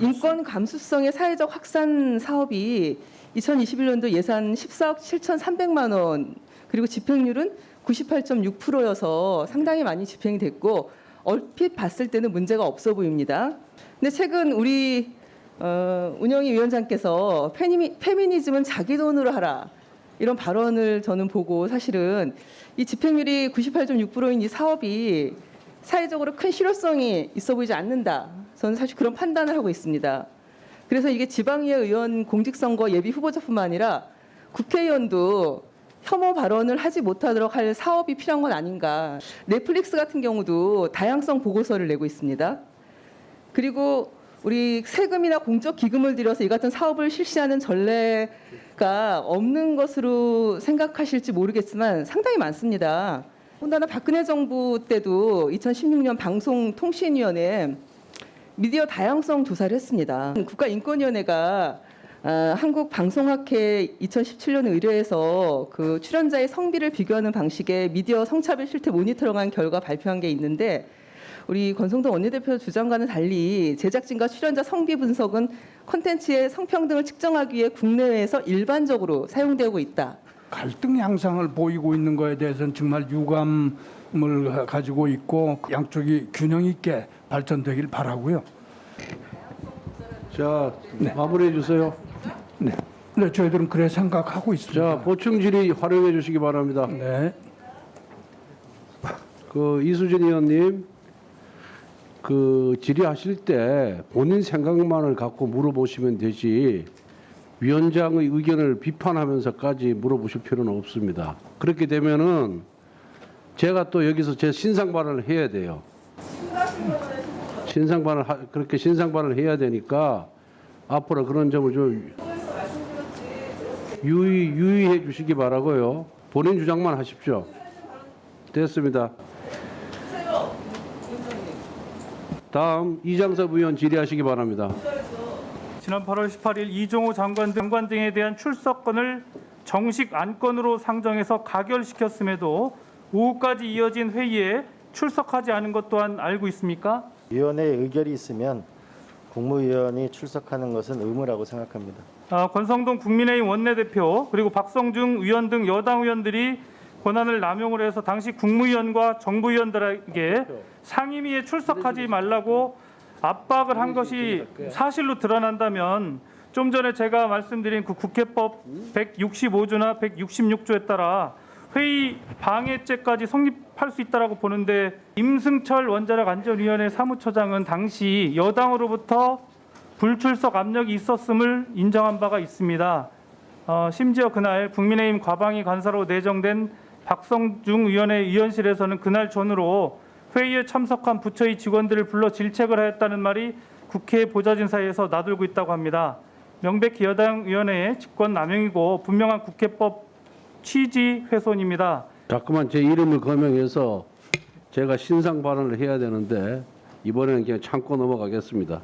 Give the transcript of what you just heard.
인권 감수성의 사회적 확산 사업이 2021년도 예산 14억 7,300만 원 그리고 집행률은 98.6%여서 상당히 많이 집행이 됐고 얼핏 봤을 때는 문제가 없어 보입니다. 근데 최근 우리 운영위 위원장께서 페미니즘은 자기 돈으로 하라 이런 발언을 저는 보고 사실은 이 집행률이 98.6%인 이 사업이 사회적으로 큰 실효성이 있어 보이지 않는다. 저는 사실 그런 판단을 하고 있습니다. 그래서 이게 지방의회 의원 공직선거 예비 후보자뿐만 아니라 국회의원도 혐오 발언을 하지 못하도록 할 사업이 필요한 건 아닌가. 넷플릭스 같은 경우도 다양성 보고서를 내고 있습니다. 그리고 우리 세금이나 공적 기금을 들여서 이 같은 사업을 실시하는 전례가 없는 것으로 생각하실지 모르겠지만 상당히 많습니다. 더군다나 박근혜 정부 때도 2016년 방송통신위원회에 미디어 다양성 조사를 했습니다. 국가인권위원회가 한국방송학회 2017년 의뢰해서 그 출연자의 성비를 비교하는 방식의 미디어 성차별 실태 모니터링한 결과 발표한 게 있는데 우리 권성동 원내대표 주장과는 달리 제작진과 출연자 성비 분석은 콘텐츠의 성평등을 측정하기 위해 국내외에서 일반적으로 사용되고 있다. 갈등 양상을 보이고 있는 거에 대해서는 정말 유감을 가지고 있고 양쪽이 균형 있게 발전되길 바라고요. 자, 마무리해 주세요. 네, 저희들은 그래 생각하고 있습니다. 자, 보충 질의 활용해 주시기 바랍니다. 네. 이수진 의원님, 질의하실 때 본인 생각만을 갖고 물어보시면 되지 위원장의 의견을 비판하면서까지 물어보실 필요는 없습니다. 그렇게 되면은 제가 또 여기서 제 신상 발언을 해야 돼요. 그렇게 신상 발언을 해야 되니까 앞으로 그런 점을 좀 유의해 주시기 바라고요. 본인 주장만 하십시오. 됐습니다. 다음 이장섭 의원 질의하시기 바랍니다. 지난 8월 18일 이종호 장관 등에 대한 출석권을 정식 안건으로 상정해서 가결시켰음에도 오후까지 이어진 회의에 출석하지 않은 것 또한 알고 있습니까? 위원회 의결이 있으면 국무위원이 출석하는 것은 의무라고 생각합니다. 권성동 국민의힘 원내대표 그리고 박성중 의원 등 여당 의원들이 권한을 남용을 해서 당시 국무위원과 정부위원들에게 상임위에 출석하지 말라고 압박을 한 것이 사실로 드러난다면 좀 전에 제가 말씀드린 그 국회법 165조나 166조에 따라 회의 방해죄까지 성립할 수 있다고 보는데 임승철 원자력 안전위원회 사무처장은 당시 여당으로부터 불출석 압력이 있었음을 인정한 바가 있습니다. 심지어 그날 국민의힘 과방위 간사로 내정된 박성중 의원의 의원실에서는 그날 전후로 회의에 참석한 부처의 직원들을 불러 질책을 하였다는 말이 국회 보좌진 사이에서 나돌고 있다고 합니다. 명백히 여당 의원의 직권 남용이고 분명한 국회법 취지 훼손입니다. 자꾸만 제 이름을 거명해서 제가 신상 발언을 해야 되는데 이번에는 그냥 참고 넘어가겠습니다.